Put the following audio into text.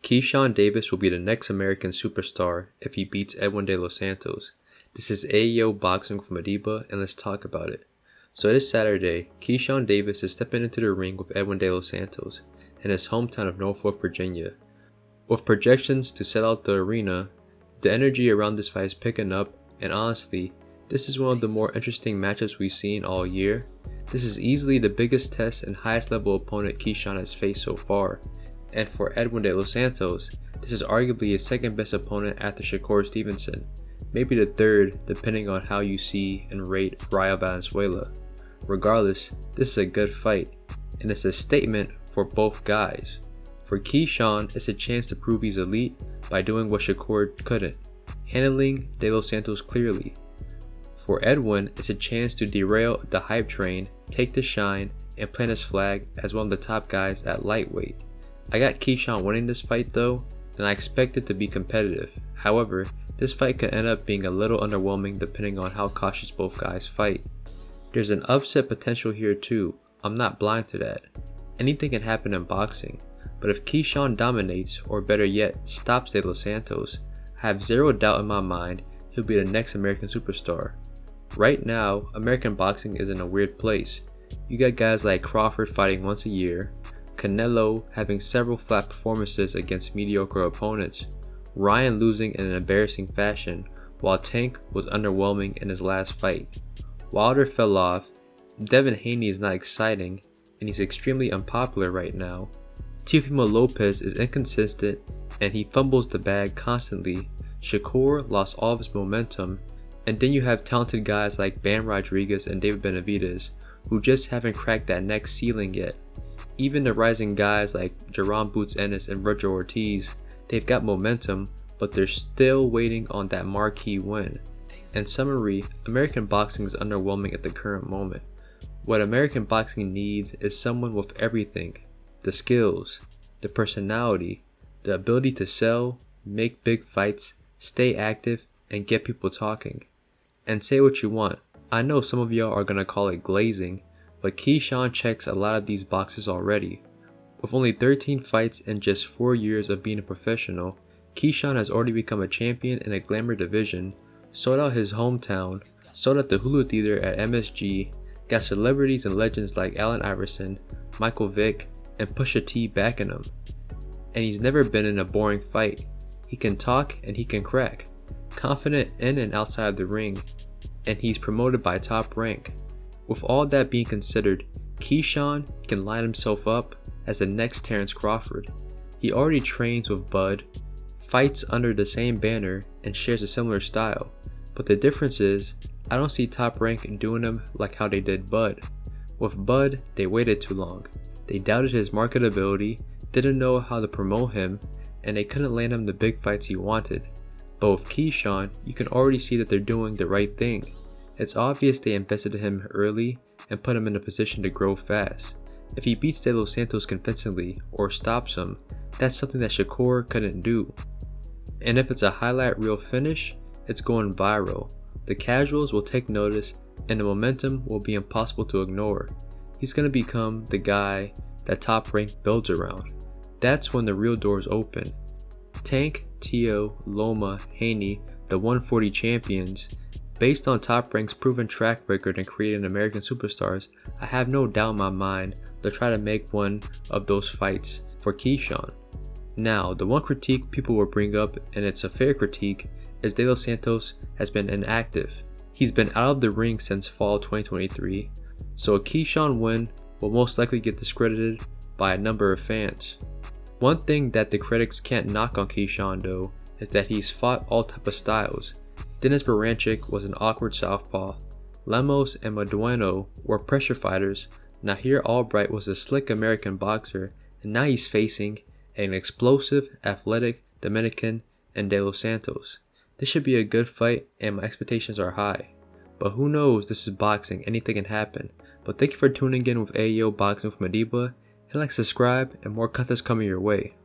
Keyshawn Davis will be the next American superstar if he beats Edwin de los Santos. This is AEO Boxing from Adiba, and let's talk about it. So this Saturday, Keyshawn Davis is stepping into the ring with Edwin de los Santos in his hometown of Norfolk, Virginia. With projections to sell out the arena, the energy around this fight is picking up, and honestly, this is one of the more interesting matchups we've seen all year. This is easily the biggest test and highest level opponent Keyshawn has faced so far. And for Edwin de los Santos, this is arguably his second best opponent after Shakur Stevenson, maybe the third depending on how you see and rate Rayo Valenzuela. Regardless, this is a good fight, and it's a statement for both guys. For Keyshawn, it's a chance to prove he's elite by doing what Shakur couldn't, handling de los Santos clearly. For Edwin, it's a chance to derail the hype train, take the shine, and plant his flag as one of the top guys at lightweight. I got Keyshawn winning this fight though, and I expect it to be competitive. However, this fight could end up being a little underwhelming depending on how cautious both guys fight. There's an upset potential here too, I'm not blind to that. Anything can happen in boxing, but if Keyshawn dominates, or better yet, stops de los Santos, I have zero doubt in my mind he'll be the next American superstar. Right now, American boxing is in a weird place. You got guys like Crawford fighting once a year, Canelo having several flat performances against mediocre opponents, Ryan losing in an embarrassing fashion, while Tank was underwhelming in his last fight. Wilder fell off, Devin Haney is not exciting, and he's extremely unpopular right now. Teofimo Lopez is inconsistent, and he fumbles the bag constantly. Shakur lost all of his momentum, and then you have talented guys like Bam Rodriguez and David Benavidez, who just haven't cracked that next ceiling yet. Even the rising guys like Jerome Boots Ennis and Virgil Ortiz, they've got momentum, but they're still waiting on that marquee win. In summary, American boxing is underwhelming at the current moment. What American boxing needs is someone with everything: the skills, the personality, the ability to sell, make big fights, stay active, and get people talking. And say what you want, I know some of y'all are gonna call it glazing, but Keyshawn checks a lot of these boxes already. With only 13 fights and just 4 years of being a professional, Keyshawn has already become a champion in a glamour division, sold out his hometown, sold out the Hulu Theater at MSG, got celebrities and legends like Allen Iverson, Michael Vick, and Pusha T backing him. And he's never been in a boring fight. He can talk and he can crack, confident in and outside the ring, and he's promoted by Top Rank. With all that being considered, Keyshawn can line himself up as the next Terrence Crawford. He already trains with Bud, fights under the same banner, and shares a similar style. But the difference is, I don't see Top Rank doing him like how they did Bud. With Bud, they waited too long. They doubted his marketability, didn't know how to promote him, and they couldn't land him the big fights he wanted. But with Keyshawn, you can already see that they're doing the right thing. It's obvious they invested in him early and put him in a position to grow fast. If he beats de los Santos convincingly or stops him, that's something that Shakur couldn't do. And if it's a highlight reel finish, it's going viral. The casuals will take notice, and the momentum will be impossible to ignore. He's going to become the guy that Top Rank builds around. That's when the real doors open. Tank, Teo, Loma, Haney, the 140 champions. Based on Top Rank's proven track record in creating American superstars, I have no doubt in my mind they'll try to make one of those fights for Keyshawn. Now, the one critique people will bring up, and it's a fair critique, is de los Santos has been inactive. He's been out of the ring since fall 2023, so a Keyshawn win will most likely get discredited by a number of fans. One thing that the critics can't knock on Keyshawn though is that he's fought all type of styles. Dennis Baranchik was an awkward southpaw, Lemos and Madueno were pressure fighters, Nahir Albright was a slick American boxer, and now he's facing an explosive, athletic Dominican and de los Santos. This should be a good fight, and my expectations are high. But who knows, this is boxing, anything can happen. But thank you for tuning in with AEO Boxing with Madiba. Hit like, subscribe, and more content's coming your way.